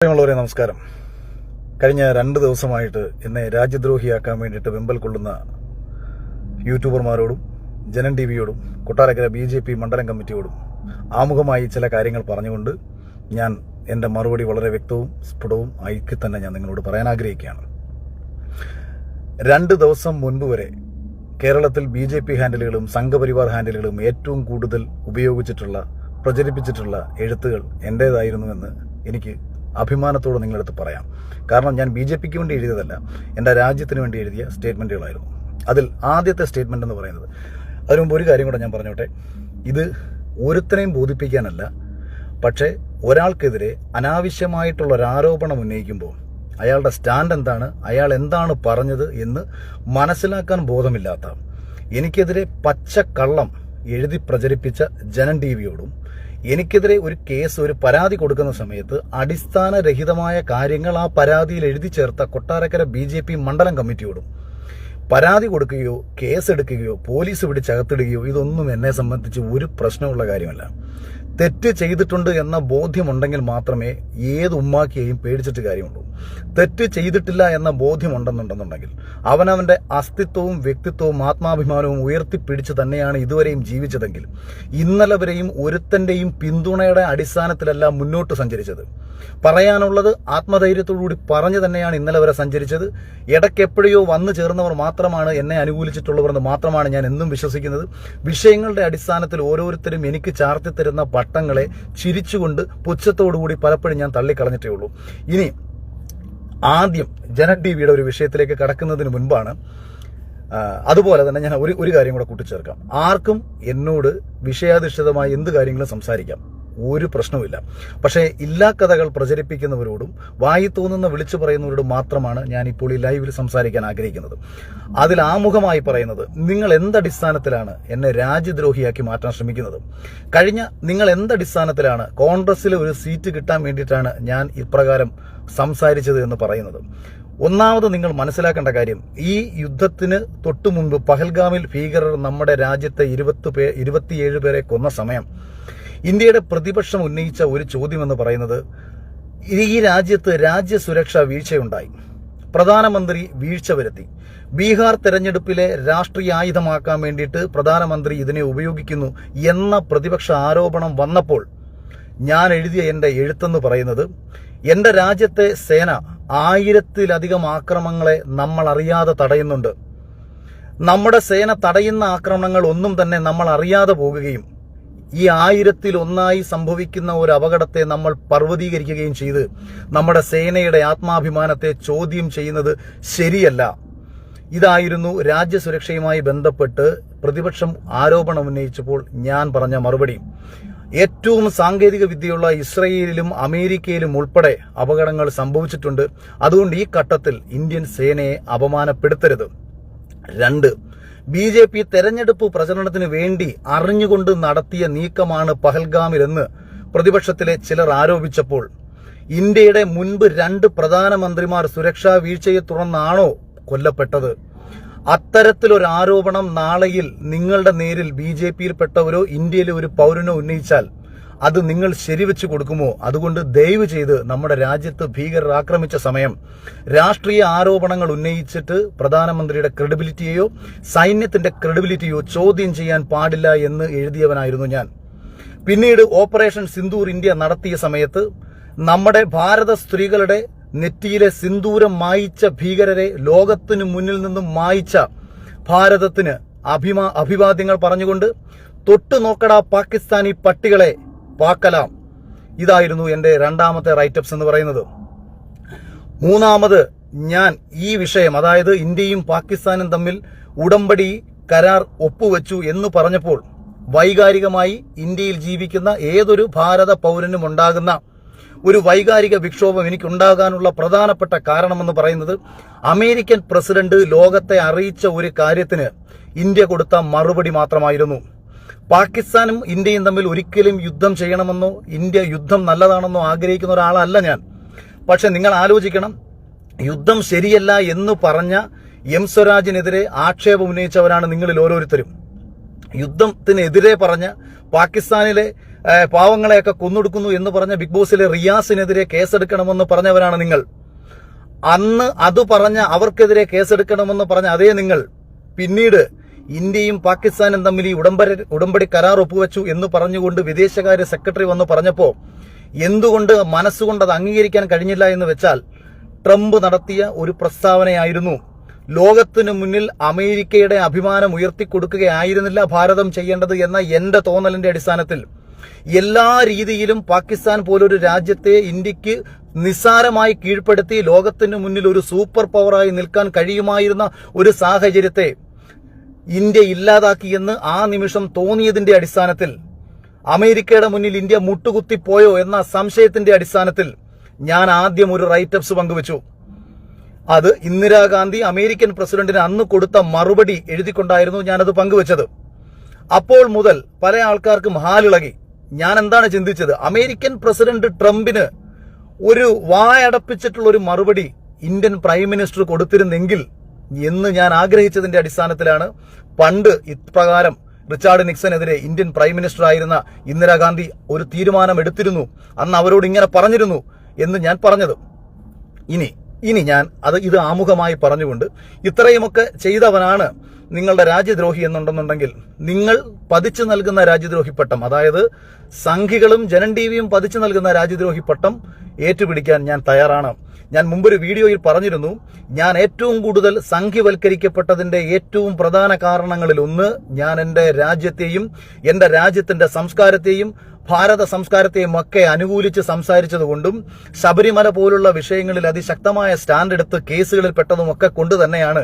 പ്രിയമുള്ളവരെ നമസ്കാരം. കഴിഞ്ഞ 2 ദിവസമായിട്ട് എന്നെ രാജ്യദ്രോഹിയാക്കാൻ വേണ്ടിയിട്ട് വെമ്പൽ കൊള്ളുന്ന യൂട്യൂബർമാരോടും ജനം ടിവിയോടും കൊട്ടാരക്കര BJP മണ്ഡലം കമ്മിറ്റിയോടും ആമുഖമായി ചില കാര്യങ്ങൾ പറഞ്ഞുകൊണ്ട് ഞാൻ എൻ്റെ മറുപടി വളരെ വ്യക്തവും സ്ഫുടവും ആയി തന്നെ ഞാൻ നിങ്ങളോട് പറയാൻ ആഗ്രഹിക്കുകയാണ്. 2 ദിവസം മുൻപ് വരെ കേരളത്തിൽ BJP ഹാൻഡിലുകളും സംഘപരിവാർ ഹാൻഡിലുകളും ഏറ്റവും കൂടുതൽ ഉപയോഗിച്ചിട്ടുള്ള പ്രചരിപ്പിച്ചിട്ടുള്ള എഴുത്തുകൾ എൻ്റേതായിരുന്നുവെന്ന് എനിക്ക് അഭിമാനത്തോടെ നിങ്ങളടുത്ത് പറയാം. കാരണം ഞാൻ BJPക്ക് വേണ്ടി എഴുതിയതല്ല, എൻ്റെ രാജ്യത്തിന് വേണ്ടി എഴുതിയ സ്റ്റേറ്റ്മെൻറ്റുകളായിരുന്നു. അതിൽ ആദ്യത്തെ സ്റ്റേറ്റ്മെൻ്റ് എന്ന് പറയുന്നത്, അതിനു മുമ്പ് ഒരു കാര്യം കൂടെ ഞാൻ പറഞ്ഞോട്ടെ. ഇത് ഒരുത്തനെയും ബോധിപ്പിക്കാനല്ല, പക്ഷേ ഒരാൾക്കെതിരെ അനാവശ്യമായിട്ടുള്ള ഒരു ആരോപണം ഉന്നയിക്കുമ്പോൾ അയാളുടെ സ്റ്റാൻഡ് എന്താണ്, അയാൾ എന്താണ് പറഞ്ഞത് എന്ന് മനസ്സിലാക്കാൻ ബോധമില്ലാത്ത, എനിക്കെതിരെ പച്ചക്കള്ളം എഴുതി പ്രചരിപ്പിച്ച ജനം ടിവിയോടും എനിക്കെതിരെ ഒരു കേസ്, ഒരു പരാതി കൊടുക്കുന്ന സമയത്ത് അടിസ്ഥാനരഹിതമായ കാര്യങ്ങൾ ആ പരാതിയിൽ എഴുതി ചേർത്ത കൊട്ടാരക്കര BJP മണ്ഡലം കമ്മിറ്റിയോടും പരാതി കൊടുക്കുകയോ കേസെടുക്കുകയോ പോലീസ് പിടിച്ചകത്തിടുകയോ ഇതൊന്നും എന്നെ സംബന്ധിച്ച് ഒരു പ്രശ്നമുള്ള കാര്യമല്ല. തെറ്റ് ചെയ്തിട്ടുണ്ട് എന്ന ബോധ്യമുണ്ടെങ്കിൽ മാത്രമേ ഏത് ഉമ്മാക്കിയെയും പേടിച്ചിട്ട് കാര്യമുള്ളൂ. തെറ്റ് ചെയ്തിട്ടില്ല എന്ന ബോധ്യമുണ്ടെന്നുണ്ടെന്നുണ്ടെങ്കിൽ അവനവൻ്റെ അസ്തിത്വവും വ്യക്തിത്വവും ആത്മാഭിമാനവും ഉയർത്തിപ്പിടിച്ച് തന്നെയാണ് ഇതുവരെയും ജീവിച്ചതെങ്കിൽ ഇന്നലെ വരെയും ഒരുത്തൻ്റെയും പിന്തുണയുടെ അടിസ്ഥാനത്തിലല്ല മുന്നോട്ട് സഞ്ചരിച്ചത്. പറയാനുള്ളത് ആത്മധൈര്യത്തോടുകൂടി പറഞ്ഞു തന്നെയാണ് ഇന്നലെ വരെ സഞ്ചരിച്ചത്. ഇടയ്ക്കെപ്പോഴയോ വന്നു ചേർന്നവർ മാത്രമാണ് എന്നെ അനുകൂലിച്ചിട്ടുള്ളവർ എന്ന് മാത്രമാണ് ഞാൻ എന്നും വിശ്വസിക്കുന്നത്. വിഷയങ്ങളുടെ അടിസ്ഥാനത്തിൽ ഓരോരുത്തരും എനിക്ക് ചാർത്തിത്തരുന്ന പട്ടങ്ങളെ ചിരിച്ചുകൊണ്ട് പുച്ഛത്തോടുകൂടി പലപ്പോഴും ഞാൻ തള്ളിക്കളഞ്ഞിട്ടേ ഉള്ളൂ. ഇനി ആദ്യം ജനം ടിവിയുടെ ഒരു വിഷയത്തിലേക്ക് കടക്കുന്നതിന് മുൻപാണ്, അതുപോലെ തന്നെ ഞാൻ ഒരു കാര്യം കൂടെ കൂട്ടിച്ചേർക്കാം. ആർക്കും എന്നോട് വിഷയാധിഷ്ഠിതമായി എന്ത് കാര്യങ്ങളും സംസാരിക്കാം, ഒരു പ്രശ്നവുമില്ല. പക്ഷേ ഇല്ലാ കഥകൾ പ്രചരിപ്പിക്കുന്നവരോടും വായി തോന്നുന്ന വിളിച്ചു പറയുന്നവരോടും മാത്രമാണ് ഞാൻ ഇപ്പോൾ ഈ ലൈവിൽ സംസാരിക്കാൻ ആഗ്രഹിക്കുന്നത്. അതിൽ ആമുഖമായി പറയുന്നത്, നിങ്ങൾ എന്തടിസ്ഥാനത്തിലാണ് എന്നെ രാജ്യദ്രോഹിയാക്കി മാറ്റാൻ ശ്രമിക്കുന്നത്? നിങ്ങൾ എന്തടിസ്ഥാനത്തിലാണ് കോൺഗ്രസിൽ ഒരു സീറ്റ് കിട്ടാൻ വേണ്ടിയിട്ടാണ് ഞാൻ ഇപ്രകാരം സംസാരിച്ചത് എന്ന് പറയുന്നത്? ഒന്നാമത് നിങ്ങൾ മനസ്സിലാക്കേണ്ട കാര്യം, ഈ യുദ്ധത്തിന് തൊട്ടു മുൻപ് പഹൽഗാമിൽ ഭീകരർ നമ്മുടെ രാജ്യത്തെ 27 പേരെ കൊന്ന സമയം ഇന്ത്യയുടെ പ്രതിപക്ഷം ഉന്നയിച്ച ഒരു ചോദ്യമെന്ന് പറയുന്നത്, ഈ രാജ്യത്ത് രാജ്യസുരക്ഷ വീഴ്ചയുണ്ടായി, പ്രധാനമന്ത്രി വീഴ്ച വരുത്തി, ബീഹാർ തെരഞ്ഞെടുപ്പിലെ രാഷ്ട്രീയ ആയുധമാക്കാൻ വേണ്ടിയിട്ട് പ്രധാനമന്ത്രി ഇതിനെ ഉപയോഗിക്കുന്നു എന്ന പ്രതിപക്ഷ ആരോപണം വന്നപ്പോൾ ഞാൻ എഴുതിയ എൻ്റെ എഴുത്തെന്ന് പറയുന്നത്, എൻ്റെ രാജ്യത്തെ സേന 1000-ലധികം ആക്രമണങ്ങളെ നമ്മൾ അറിയാതെ തടയുന്നുണ്ട്. നമ്മുടെ സേന തടയുന്ന ആക്രമണങ്ങൾ ഒന്നും തന്നെ നമ്മൾ അറിയാതെ പോകുകയും ഈ 1000-1 സംഭവിക്കുന്ന ഒരു അപകടത്തെ നമ്മൾ പർവ്വതീകരിക്കുകയും ചെയ്ത് നമ്മുടെ സേനയുടെ ആത്മാഭിമാനത്തെ ചോദ്യം ചെയ്യുന്നത് ശരിയല്ല. ഇതായിരുന്നു രാജ്യസുരക്ഷയുമായി ബന്ധപ്പെട്ട് പ്രതിപക്ഷം ആരോപണം ഉന്നയിച്ചപ്പോൾ ഞാൻ പറഞ്ഞ മറുപടി. ഏറ്റവും സാങ്കേതിക വിദ്യയുള്ള ഇസ്രയേലിലും അമേരിക്കയിലും ഉൾപ്പെടെ അപകടങ്ങൾ സംഭവിച്ചിട്ടുണ്ട്. അതുകൊണ്ട് ഈ ഘട്ടത്തിൽ ഇന്ത്യൻ സേനയെ അപമാനപ്പെടുത്തരുത്. 2, BJP തെരഞ്ഞെടുപ്പ് പ്രചരണത്തിന് വേണ്ടി അറിഞ്ഞുകൊണ്ട് നടത്തിയ നീക്കമാണ് പഹൽഗാമിലെന്ന് പ്രതിപക്ഷത്തിലെ ചിലർ ആരോപിച്ചപ്പോൾ ഇന്ത്യയുടെ മുൻപ് 2 പ്രധാനമന്ത്രിമാർ സുരക്ഷാ വീഴ്ചയെ തുടർന്നാണോ കൊല്ലപ്പെട്ടത്? അത്തരത്തിലൊരു ആരോപണം നാളെയിൽ നിങ്ങളുടെ നേരിൽ BJPയിൽപ്പെട്ടവരോ ഇന്ത്യയിലെ ഒരു പൗരനോ ഉന്നയിച്ചാൽ അത് നിങ്ങൾ ശരിവെച്ചു കൊടുക്കുമോ? അതുകൊണ്ട് ദയവ് ചെയ്ത് നമ്മുടെ രാജ്യത്ത് ഭീകരർ ആക്രമിച്ച സമയം രാഷ്ട്രീയ ആരോപണങ്ങൾ ഉന്നയിച്ചിട്ട് പ്രധാനമന്ത്രിയുടെ ക്രെഡിബിലിറ്റിയെയോ സൈന്യത്തിന്റെ ക്രെഡിബിലിറ്റിയോ ചോദ്യം ചെയ്യാൻ പാടില്ല എന്ന് എഴുതിയവനായിരുന്നു ഞാൻ. പിന്നീട് ഓപ്പറേഷൻ സിന്ദൂർ ഇന്ത്യ നടത്തിയ സമയത്ത് നമ്മുടെ ഭാരത സ്ത്രീകളുടെ നെറ്റിയിലെ സിന്ദൂരം മായിച്ച ഭീകരരെ ലോകത്തിനു മുന്നിൽ നിന്നും മായിച്ച ഭാരതത്തിന് അഭിവാദ്യങ്ങൾ പറഞ്ഞുകൊണ്ട് തൊട്ടു നോക്കടാ പാകിസ്ഥാനി പട്ടികളെ പാക്കലാം, ഇതായിരുന്നു എൻ്റെ 2ാമത്തെ റൈറ്റപ്സ് എന്ന് പറയുന്നത്. 3ാമത് ഞാൻ ഈ വിഷയം, അതായത് ഇന്ത്യയും പാകിസ്ഥാനും തമ്മിൽ ഉടമ്പടി കരാർ ഒപ്പുവെച്ചു എന്ന് പറഞ്ഞപ്പോൾ വൈകാരികമായി ഇന്ത്യയിൽ ജീവിക്കുന്ന ഏതൊരു ഭാരത പൗരനും ഉണ്ടാകുന്ന ഒരു വൈകാരിക വിക്ഷോഭം എനിക്കുണ്ടാകാനുള്ള പ്രധാനപ്പെട്ട കാരണമെന്ന് പറയുന്നത്, അമേരിക്കൻ പ്രസിഡന്റ് ലോകത്തെ അറിയിച്ച ഒരു കാര്യത്തിന് ഇന്ത്യ കൊടുത്ത മറുപടി മാത്രമായിരുന്നു. പാകിസ്ഥാനും ഇന്ത്യയും തമ്മിൽ ഒരിക്കലും യുദ്ധം ചെയ്യണമെന്നോ ഇന്ത്യ യുദ്ധം നല്ലതാണെന്നോ ആഗ്രഹിക്കുന്ന ഒരാളല്ല ഞാൻ. പക്ഷെ നിങ്ങൾ ആലോചിക്കണം, യുദ്ധം ശരിയല്ല എന്ന് പറഞ്ഞ എം സ്വരാജിനെതിരെ ആക്ഷേപം ഉന്നയിച്ചവരാണ് നിങ്ങളിൽ ഓരോരുത്തരും. യുദ്ധത്തിനെതിരെ പറഞ്ഞ പാകിസ്ഥാനിലെ പാവങ്ങളെയൊക്കെ കൊന്നൊടുക്കുന്നു എന്ന് പറഞ്ഞ ബിഗ് ബോസിലെ റിയാസിനെതിരെ കേസെടുക്കണമെന്ന് പറഞ്ഞവരാണ് നിങ്ങൾ. അന്ന് അത് പറഞ്ഞ അവർക്കെതിരെ കേസെടുക്കണമെന്ന് പറഞ്ഞ അതേ നിങ്ങൾ പിന്നീട് ഇന്ത്യയും പാകിസ്ഥാനും തമ്മിൽ ഈ ഉടമ്പടി കരാർ ഒപ്പുവെച്ചു എന്ന് പറഞ്ഞുകൊണ്ട് വിദേശകാര്യ സെക്രട്ടറി വന്ന് പറഞ്ഞപ്പോ എന്തുകൊണ്ട് മനസ്സുകൊണ്ട് അത് അംഗീകരിക്കാൻ കഴിഞ്ഞില്ല എന്ന് വെച്ചാൽ ട്രംപ് നടത്തിയ ഒരു പ്രസ്താവനയായിരുന്നു. ലോകത്തിനു മുന്നിൽ അമേരിക്കയുടെ അഭിമാനം ഉയർത്തിക്കൊടുക്കുകയായിരുന്നില്ല ഭാരതം ചെയ്യേണ്ടത് എന്ന എന്റെ തോന്നലിന്റെ അടിസ്ഥാനത്തിൽ എല്ലാ രീതിയിലും പാകിസ്ഥാൻ പോലൊരു രാജ്യത്തെ ഇന്ത്യക്ക് നിസ്സാരമായി കീഴ്പ്പെടുത്തി ലോകത്തിനു മുന്നിൽ ഒരു സൂപ്പർ പവറായി നിൽക്കാൻ കഴിയുമായിരുന്ന ഒരു സാഹചര്യത്തെ ഇന്ത്യ ഇല്ലാതാക്കിയെന്ന് ആ നിമിഷം തോന്നിയതിന്റെ അടിസ്ഥാനത്തിൽ അമേരിക്കയുടെ മുന്നിൽ ഇന്ത്യ മുട്ടുകുത്തിപ്പോയോ എന്ന സംശയത്തിന്റെ അടിസ്ഥാനത്തിൽ ഞാൻ ആദ്യം ഒരു റൈറ്റപ്സ് പങ്കുവച്ചു. അത് ഇന്ദിരാഗാന്ധി അമേരിക്കൻ പ്രസിഡന്റിന് അന്ന് കൊടുത്ത മറുപടി എഴുതിക്കൊണ്ടായിരുന്നു ഞാനത് പങ്കുവച്ചത്. അപ്പോൾ മുതൽ പല ആൾക്കാർക്കും ഹാലിളകി. ഞാൻ എന്താണ് ചിന്തിച്ചത്, അമേരിക്കൻ പ്രസിഡന്റ് ട്രംപിന് ഒരു വായടപ്പിച്ചിട്ടുള്ള ഒരു മറുപടി ഇന്ത്യൻ പ്രൈം മിനിസ്റ്റർ കൊടുത്തിരുന്നെങ്കിൽ എന്ന് ഞാൻ ആഗ്രഹിച്ചതിന്റെ അടിസ്ഥാനത്തിലാണ് പണ്ട് ഇപ്രകാരം റിച്ചാർഡ് നിക്സനെതിരെ ഇന്ത്യൻ പ്രൈം മിനിസ്റ്റർ ആയിരുന്ന ഇന്ദിരാഗാന്ധി ഒരു തീരുമാനം എടുത്തിരുന്നു, അന്ന് അവരോട് ഇങ്ങനെ പറഞ്ഞിരുന്നു എന്ന് ഞാൻ പറഞ്ഞത്. ഇനി ഞാൻ ഇത് ആമുഖമായി പറഞ്ഞുകൊണ്ട് ഇത്രയുമൊക്കെ ചെയ്തവനാണ് നിങ്ങളുടെ രാജ്യദ്രോഹി എന്നുണ്ടെന്നുണ്ടെങ്കിൽ നിങ്ങൾ പതിച്ചു നൽകുന്ന രാജ്യദ്രോഹി പട്ടം, അതായത് സംഘികളും ജനൻ ടിവിയും പതിച്ചു നൽകുന്ന രാജ്യദ്രോഹി പട്ടം ഏറ്റുപിടിക്കാൻ ഞാൻ തയ്യാറാണ്. ഞാൻ മുമ്പൊരു വീഡിയോയിൽ പറഞ്ഞിരുന്നു, ഞാൻ ഏറ്റവും കൂടുതൽ സംഘിവൽക്കരിക്കപ്പെട്ടതിന്റെ ഏറ്റവും പ്രധാന കാരണങ്ങളിൽ ഒന്ന് ഞാൻ എന്റെ രാജ്യത്തെയും എന്റെ രാജ്യത്തിന്റെ സംസ്കാരത്തെയും ഭാരത സംസ്കാരത്തെയും ഒക്കെ അനുകൂലിച്ച് സംസാരിച്ചതുകൊണ്ടും ശബരിമല പോലുള്ള വിഷയങ്ങളിൽ അതിശക്തമായ സ്റ്റാൻഡ് എടുത്ത് കേസുകളിൽ പെട്ടതുമൊക്കെ കൊണ്ട് തന്നെയാണ്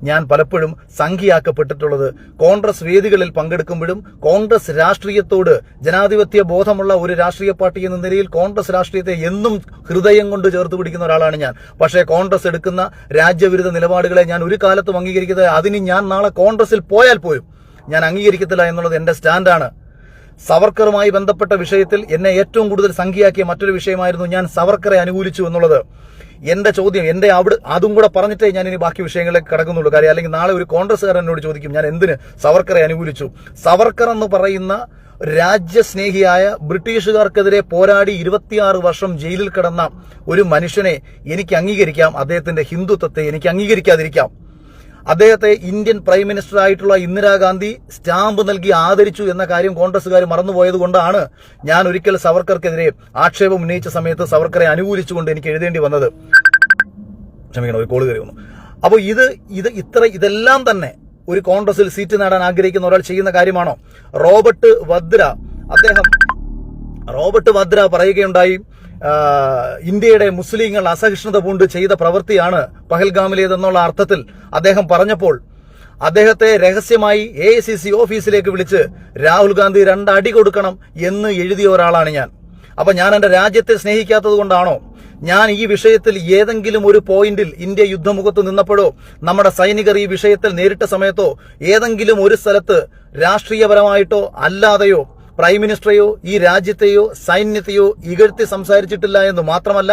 ഞാൻ പലപ്പോഴും സംഘിയാക്കപ്പെട്ടിട്ടുള്ളത്. കോൺഗ്രസ് വേദികളിൽ പങ്കെടുക്കുമ്പോഴും കോൺഗ്രസ് രാഷ്ട്രീയത്തോട് ജനാധിപത്യ ബോധമുള്ള ഒരു രാഷ്ട്രീയ പാർട്ടി എന്ന നിലയിൽ കോൺഗ്രസ് രാഷ്ട്രീയത്തെ എന്നും ഹൃദയം കൊണ്ട് ചേർത്ത് പിടിക്കുന്ന ഒരാളാണ് ഞാൻ. പക്ഷേ കോൺഗ്രസ് എടുക്കുന്ന രാജ്യവിരുദ്ധ നിലപാടുകളെ ഞാൻ ഒരു കാലത്തും അംഗീകരിക്കുന്നത്, അതിന് ഞാൻ നാളെ കോൺഗ്രസിൽ പോയാൽ പോലും ഞാൻ അംഗീകരിക്കത്തില്ല എന്നുള്ളത് എന്റെ സ്റ്റാൻഡാണ്. സവർക്കറുമായി ബന്ധപ്പെട്ട വിഷയത്തിൽ എന്നെ ഏറ്റവും കൂടുതൽ സംഖ്യയാക്കിയ മറ്റൊരു വിഷയമായിരുന്നു ഞാൻ സവർക്കറെ അനുകൂലിച്ചു എന്നുള്ളത്. എന്റെ ചോദ്യം അതും കൂടെ പറഞ്ഞിട്ടേ ഞാൻ ഇനി ബാക്കി വിഷയങ്ങളിലേക്ക് കടക്കുന്നുള്ളൂ. കാര്യം അല്ലെങ്കിൽ നാളെ ഒരു കോൺഗ്രസ്സുകാരൻ എന്നോട് ചോദിക്കും ഞാൻ എന്തിന് സവർക്കറെ അനുകൂലിച്ചു. സവർക്കർ എന്ന് പറയുന്ന രാജ്യസ്നേഹിയായ ബ്രിട്ടീഷുകാർക്കെതിരെ പോരാടി 26 വർഷം ജയിലിൽ കിടന്ന ഒരു മനുഷ്യനെ എനിക്ക് അംഗീകരിക്കാം, അദ്ദേഹത്തിന്റെ ഹിന്ദുത്വത്തെ എനിക്ക് അംഗീകരിക്കാതിരിക്കാം. അദ്ദേഹത്തെ ഇന്ത്യൻ പ്രൈം മിനിസ്റ്റർ ആയിട്ടുള്ള ഇന്ദിരാഗാന്ധി സ്റ്റാമ്പ് നൽകി ആദരിച്ചു എന്ന കാര്യം കോൺഗ്രസുകാർ മറന്നുപോയത് കൊണ്ടാണ് ഞാൻ ഒരിക്കൽ സവർക്കർക്കെതിരെ ആക്ഷേപം ഉന്നയിച്ച സമയത്ത് സവർക്കറെ അനുകൂലിച്ചുകൊണ്ട് എനിക്ക് എഴുതേണ്ടി വന്നത്. ക്ഷമിക്കണം, ഒരു കോള് കയറി വന്നു. അപ്പോൾ ഇതെല്ലാം തന്നെ ഒരു കോൺഗ്രസിൽ സീറ്റ് നേടാൻ ആഗ്രഹിക്കുന്ന ഒരാൾ ചെയ്യുന്ന കാര്യമാണോ? റോബർട്ട് വദ്ര പറയുകയുണ്ടായി, ഇന്ത്യയുടെ മുസ്ലിങ്ങൾ അസഹിഷ്ണുത പൂണ്ട് ചെയ്ത പ്രവൃത്തിയാണ് പഹൽഗാമിലേതെന്നുള്ള അർത്ഥത്തിൽ അദ്ദേഹം പറഞ്ഞപ്പോൾ അദ്ദേഹത്തെ രഹസ്യമായി AICC ഓഫീസിലേക്ക് വിളിച്ച് രാഹുൽ ഗാന്ധി 2 അടി കൊടുക്കണം എന്ന് എഴുതിയ ഒരാളാണ് ഞാൻ. അപ്പൊ ഞാൻ എന്റെ രാജ്യത്തെ സ്നേഹിക്കാത്തത് കൊണ്ടാണോ ഞാൻ ഈ വിഷയത്തിൽ ഏതെങ്കിലും ഒരു പോയിന്റിൽ ഇന്ത്യ യുദ്ധമുഖത്ത് നിന്നപ്പോഴോ നമ്മുടെ സൈനികർ ഈ വിഷയത്തിൽ നേരിട്ട സമയത്തോ ഏതെങ്കിലും ഒരു സ്ഥലത്ത് രാഷ്ട്രീയപരമായിട്ടോ അല്ലാതെയോ പ്രൈം മിനിസ്റ്ററെയോ ഈ രാജ്യത്തെയോ സൈന്യത്തെയോ ഇകഴ്ത്തി സംസാരിച്ചിട്ടില്ല എന്ന് മാത്രമല്ല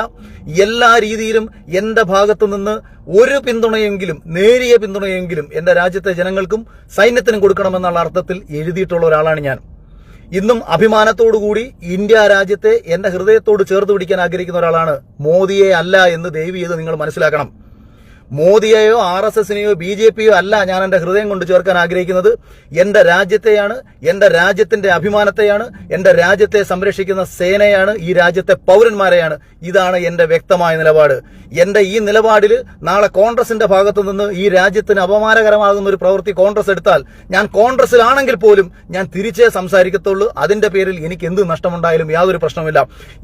എല്ലാ രീതിയിലും എന്റെ ഭാഗത്തു നിന്ന് ഒരു പിന്തുണയെങ്കിലും നേരിയ പിന്തുണയെങ്കിലും എന്റെ രാജ്യത്തെ ജനങ്ങൾക്കും സൈന്യത്തിനും കൊടുക്കണമെന്നുള്ള അർത്ഥത്തിൽ എഴുതിയിട്ടുള്ള ഒരാളാണ് ഞാൻ. ഇന്നും അഭിമാനത്തോടുകൂടി ഇന്ത്യ രാജ്യത്തെ എന്റെ ഹൃദയത്തോട് ചേർത്ത് പിടിക്കാൻ ആഗ്രഹിക്കുന്ന ഒരാളാണ്. മോദിയെ അല്ല എന്ന് ദയവ് ചെയ്ത് നിങ്ങൾ മനസ്സിലാക്കണം. മോദിയെയോ RSSനെയോ BJPയോ അല്ല ഞാൻ എന്റെ ഹൃദയം കൊണ്ട് ചേർക്കാൻ ആഗ്രഹിക്കുന്നത്. എന്റെ രാജ്യത്തെയാണ്, എന്റെ രാജ്യത്തിന്റെ അഭിമാനത്തെയാണ്, എന്റെ രാജ്യത്തെ സംരക്ഷിക്കുന്ന സേനയാണ്, ഈ രാജ്യത്തെ പൗരന്മാരെയാണ്. ഇതാണ് എന്റെ വ്യക്തമായ നിലപാട്. എന്റെ ഈ നിലപാടിൽ നാളെ കോൺഗ്രസിന്റെ ഭാഗത്തു നിന്ന് ഈ രാജ്യത്തിന് അപമാനകരമാകുന്ന ഒരു പ്രവൃത്തി കോൺഗ്രസ് എടുത്താൽ ഞാൻ കോൺഗ്രസിലാണെങ്കിൽ പോലും ഞാൻ തിരിച്ചേ സംസാരിക്കത്തുള്ളൂ. അതിന്റെ പേരിൽ എനിക്ക് എന്ത് നഷ്ടമുണ്ടായാലും യാതൊരു പ്രശ്നമില്ല.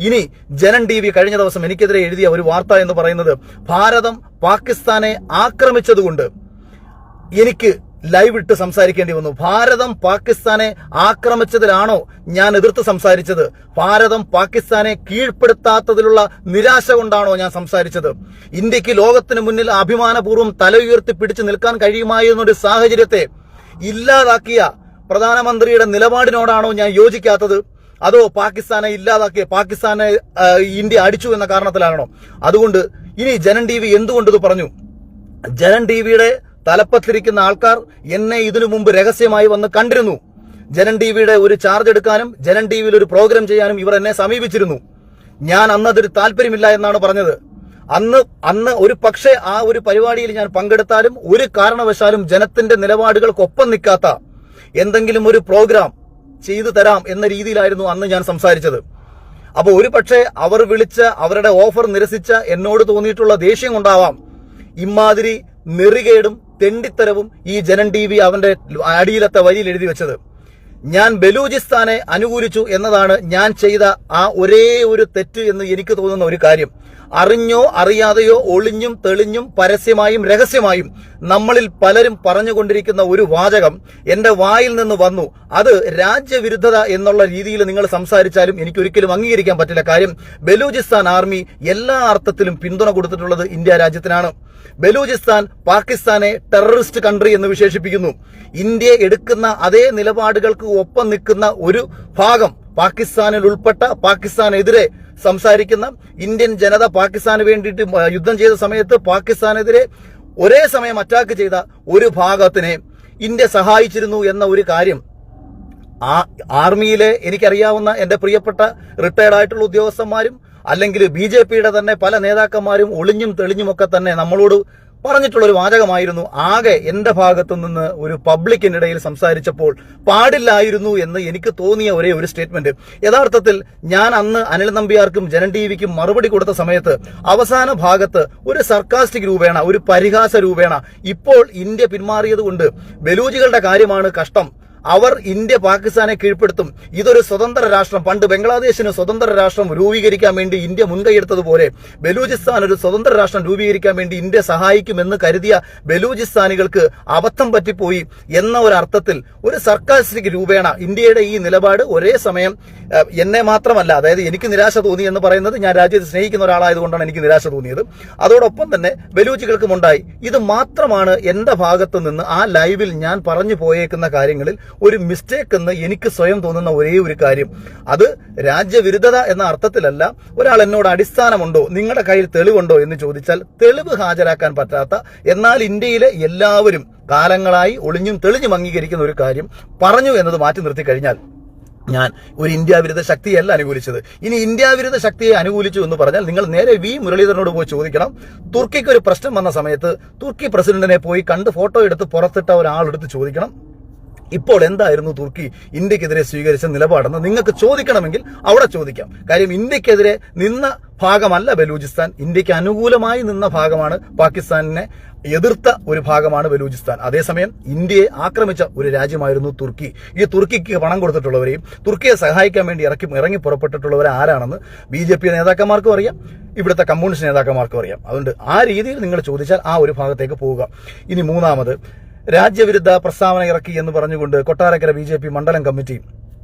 ഇനി ജനൻ TV കഴിഞ്ഞ ദിവസം എനിക്കെതിരെ എഴുതിയ ഒരു വാർത്ത എന്ന് പറയുന്നത് ഭാരതം പാകിസ്ഥാനെ ആക്രമിച്ചതുകൊണ്ട് എനിക്ക് ലൈവ് ഇട്ട് സംസാരിക്കേണ്ടി വന്നു. ഭാരതം പാകിസ്ഥാനെ ആക്രമിച്ചതിലാണോ ഞാൻ എതിർത്ത് സംസാരിച്ചത്? ഭാരതം പാകിസ്ഥാനെ കീഴ്പ്പെടുത്താത്തതിലുള്ള നിരാശ കൊണ്ടാണോ ഞാൻ സംസാരിച്ചത്? ഇന്ത്യക്ക് ലോകത്തിന് മുന്നിൽ അഭിമാനപൂർവ്വം തല ഉയർത്തി പിടിച്ചു നിൽക്കാൻ കഴിയുമായിരുന്ന ഒരു സാഹചര്യത്തെ ഇല്ലാതാക്കിയ പ്രധാനമന്ത്രിയുടെ നിലപാടിനോടാണോ ഞാൻ യോജിക്കാത്തത്? അതോ പാകിസ്ഥാനെ പാകിസ്ഥാനെ ഇന്ത്യ അടിച്ചു എന്ന കാരണത്തിലാണോ? അതുകൊണ്ട് ഇനി ജനൻ TV എന്തുകൊണ്ടിത് പറഞ്ഞു? ജനൻ TVയുടെ തലപ്പത്തിരിക്കുന്ന ആൾക്കാർ എന്നെ ഇതിനു മുമ്പ് രഹസ്യമായി വന്ന് കണ്ടിരുന്നു. ജനൻ ടിവിയുടെ ഒരു ചാർജ് എടുക്കാനും ജനൻ ടിവിയിൽ ഒരു പ്രോഗ്രാം ചെയ്യാനും ഇവർ എന്നെ സമീപിച്ചിരുന്നു. ഞാൻ അന്ന് അതൊരു താല്പര്യമില്ല എന്നാണ് പറഞ്ഞത്. അന്ന് ഒരു പക്ഷേ ആ ഒരു പരിപാടിയിൽ ഞാൻ പങ്കെടുത്താലും ഒരു കാരണവശാലും ജനത്തിന്റെ നിലപാടുകൾക്കൊപ്പം നിൽക്കാത്ത എന്തെങ്കിലും ഒരു പ്രോഗ്രാം ചെയ്തു തരാം എന്ന രീതിയിലായിരുന്നു അന്ന് ഞാൻ സംസാരിച്ചത്. അപ്പൊ ഒരു പക്ഷേ അവർ വിളിച്ച അവരുടെ ഓഫർ നിരസിച്ച എന്നോട് തോന്നിയിട്ടുള്ള ദേഷ്യം കൊണ്ടാവാം ഇമാതിരി നെറികേടും തെണ്ടിത്തരവും ഈ ജനൻ ടിവി അവന്റെ അടിയിലത്തെ വരിയിൽ എഴുതി വെച്ചത്. ഞാൻ ബലൂചിസ്ഥാനെ അനുകൂലിച്ചു എന്നതാണ് ഞാൻ ചെയ്ത ആ ഒരേ ഒരു തെറ്റ് എന്ന് എനിക്ക് തോന്നുന്ന ഒരു കാര്യം. അറിഞ്ഞോ അറിയാതെയോ ഒളിഞ്ഞും തെളിഞ്ഞും പരസ്യമായും രഹസ്യമായും നമ്മളിൽ പലരും പറഞ്ഞുകൊണ്ടിരിക്കുന്ന ഒരു വാചകം എന്റെ വായിൽ നിന്ന് വന്നു. അത് രാജ്യവിരുദ്ധത എന്നുള്ള രീതിയിൽ നിങ്ങൾ സംസാരിച്ചാലും എനിക്ക് ഒരിക്കലും അംഗീകരിക്കാൻ പറ്റില്ല. കാര്യം ബലൂചിസ്ഥാൻ ആർമി എല്ലാ അർത്ഥത്തിലും പിന്തുണ കൊടുത്തിട്ടുള്ളത് ഇന്ത്യ രാജ്യത്തിനാണ്. ബലൂചിസ്ഥാൻ പാകിസ്ഥാനെ ടെററിസ്റ്റ് കൺട്രി എന്ന് വിശേഷിപ്പിക്കുന്നു. ഇന്ത്യ എടുക്കുന്ന അതേ നിലപാടുകൾക്ക് ഒപ്പം നിൽക്കുന്ന ഒരു ഭാഗം പാകിസ്ഥാനിൽ ഉൾപ്പെട്ട പാകിസ്ഥാനെതിരെ സംസാരിക്കുന്ന ഇന്ത്യൻ ജനത പാകിസ്ഥാന് വേണ്ടിയിട്ട് യുദ്ധം ചെയ്ത സമയത്ത് പാകിസ്ഥാനെതിരെ ഒരേ സമയം അറ്റാക്ക് ചെയ്ത ഒരു ഭാഗത്തിനെ ഇന്ത്യ സഹായിച്ചിരുന്നു എന്ന ഒരു കാര്യം ആർമിയിലെ എനിക്കറിയാവുന്ന എന്റെ പ്രിയപ്പെട്ട റിട്ടയർഡ് ആയിട്ടുള്ള ഉദ്യോഗസ്ഥന്മാരും അല്ലെങ്കിൽ BJPയുടെ തന്നെ പല നേതാക്കന്മാരും ഒളിഞ്ഞും തെളിഞ്ഞുമൊക്കെ തന്നെ നമ്മളോട് പറഞ്ഞിട്ടുള്ള ഒരു വാചകമായിരുന്നു. ആകെ എന്റെ ഭാഗത്തു നിന്ന് ഒരു പബ്ലിക്കിനിടയിൽ സംസാരിച്ചപ്പോൾ പാടില്ലായിരുന്നു എന്ന് എനിക്ക് തോന്നിയ ഒരേ ഒരു സ്റ്റേറ്റ്മെന്റ്. യഥാർത്ഥത്തിൽ ഞാൻ അന്ന് അനിൽ നമ്പ്യാർക്കും ജനൻ ടിവിക്കും മറുപടി കൊടുത്ത സമയത്ത് അവസാന ഭാഗത്ത് ഒരു സർക്കാസ്റ്റിക് രൂപേണ, ഒരു പരിഹാസ രൂപേണ ഇപ്പോൾ ഇന്ത്യ പിന്മാറിയത് കൊണ്ട് ബലൂജികളുടെ കാര്യമാണ് കഷ്ടം, അവർ ഇന്ത്യ പാകിസ്ഥാനെ കീഴ്പ്പെടുത്തും, ഇതൊരു സ്വതന്ത്ര രാഷ്ട്രം, പണ്ട് ബംഗ്ലാദേശിന് സ്വതന്ത്ര രാഷ്ട്രം രൂപീകരിക്കാൻ വേണ്ടി ഇന്ത്യ മുൻകൈയെടുത്തതുപോലെ ബലൂചിസ്ഥാൻ ഒരു സ്വതന്ത്ര രാഷ്ട്രം രൂപീകരിക്കാൻ വേണ്ടി ഇന്ത്യ സഹായിക്കുമെന്ന് കരുതിയ ബലൂചിസ്ഥാനികൾക്ക് അബദ്ധം പറ്റിപ്പോയി എന്ന ഒരു അർത്ഥത്തിൽ ഒരു സർക്കാസ്റ്റിക് രൂപേണ ഇന്ത്യയുടെ ഈ നിലപാട് ഒരേ സമയം എന്നെ മാത്രമല്ല, അതായത് എനിക്ക് നിരാശ തോന്നി എന്ന് പറയുന്നത് ഞാൻ രാജ്യത്തെ സ്നേഹിക്കുന്ന ഒരാളായതുകൊണ്ടാണ് എനിക്ക് നിരാശ തോന്നിയത്, അതോടൊപ്പം തന്നെ ബലൂചികൾക്കും ഉണ്ടായി. ഇത് മാത്രമാണ് എന്റെ ഭാഗത്തു നിന്ന് ആ ലൈവിൽ ഞാൻ പറഞ്ഞു പോയേക്കുന്ന കാര്യങ്ങളിൽ ഒരു മിസ്റ്റേക്ക് എന്ന് എനിക്ക് സ്വയം തോന്നുന്ന ഒരേ ഒരു കാര്യം. അത് രാജ്യവിരുദ്ധത എന്ന അർത്ഥത്തിലല്ല. ഒരാൾ എന്നോട് അടിസ്ഥാനമുണ്ടോ, നിങ്ങളുടെ കയ്യിൽ തെളിവുണ്ടോ എന്ന് ചോദിച്ചാൽ തെളിവ് ഹാജരാക്കാൻ പറ്റാത്ത, എന്നാൽ ഇന്ത്യയിലെ എല്ലാവരും കാലങ്ങളായി ഒളിഞ്ഞും തെളിഞ്ഞും അംഗീകരിക്കുന്ന ഒരു കാര്യം പറഞ്ഞു എന്നത് മാറ്റി നിർത്തി കഴിഞ്ഞാൽ ഞാൻ ഒരു ഇന്ത്യ വിരുദ്ധ ശക്തിയല്ല അനുകൂലിച്ചത്. ഇനി ഇന്ത്യ വിരുദ്ധ ശക്തിയെ അനുകൂലിച്ചു എന്ന് പറഞ്ഞാൽ നിങ്ങൾ നേരെ മുരളീധരനോട് പോയി ചോദിക്കണം. തുർക്കിക്ക് ഒരു പ്രശ്നം വന്ന സമയത്ത് തുർക്കി പ്രസിഡന്റിനെ പോയി കണ്ട് ഫോട്ടോ എടുത്ത് പുറത്തിട്ട ഒരാളെടുത്ത് ചോദിക്കണം, ഇപ്പോൾ എന്തായിരുന്നു തുർക്കി ഇന്ത്യക്കെതിരെ സ്വീകരിച്ച നിലപാടെന്ന് നിങ്ങൾക്ക് ചോദിക്കണമെങ്കിൽ അവിടെ ചോദിക്കാം. കാര്യം ഇന്ത്യക്കെതിരെ നിന്ന ഭാഗമല്ല ബലൂചിസ്ഥാൻ, ഇന്ത്യക്ക് അനുകൂലമായി നിന്ന ഭാഗമാണ്, പാകിസ്ഥാനിനെ എതിർത്ത ഒരു ഭാഗമാണ് ബലൂചിസ്ഥാൻ. അതേസമയം ഇന്ത്യയെ ആക്രമിച്ച ഒരു രാജ്യമായിരുന്നു തുർക്കി. ഈ തുർക്കിക്ക് പണം കൊടുത്തിട്ടുള്ളവരെയും തുർക്കിയെ സഹായിക്കാൻ വേണ്ടി ഇറങ്ങി പുറപ്പെട്ടിട്ടുള്ളവരെ ആരാണെന്ന് BJP നേതാക്കന്മാർക്കും അറിയാം, ഇവിടുത്തെ കമ്മ്യൂണിസ്റ്റ് നേതാക്കന്മാർക്കും അറിയാം. അതുകൊണ്ട് ആ രീതിയിൽ നിങ്ങൾ ചോദിച്ചാൽ ആ ഒരു ഭാഗത്തേക്ക് പോവുക. ഇനി മൂന്നാമത്, രാജ്യവിരുദ്ധ പ്രസ്താവന ഇറക്കി എന്ന് പറഞ്ഞുകൊണ്ട് കൊട്ടാരക്കര BJP മണ്ഡലം കമ്മിറ്റി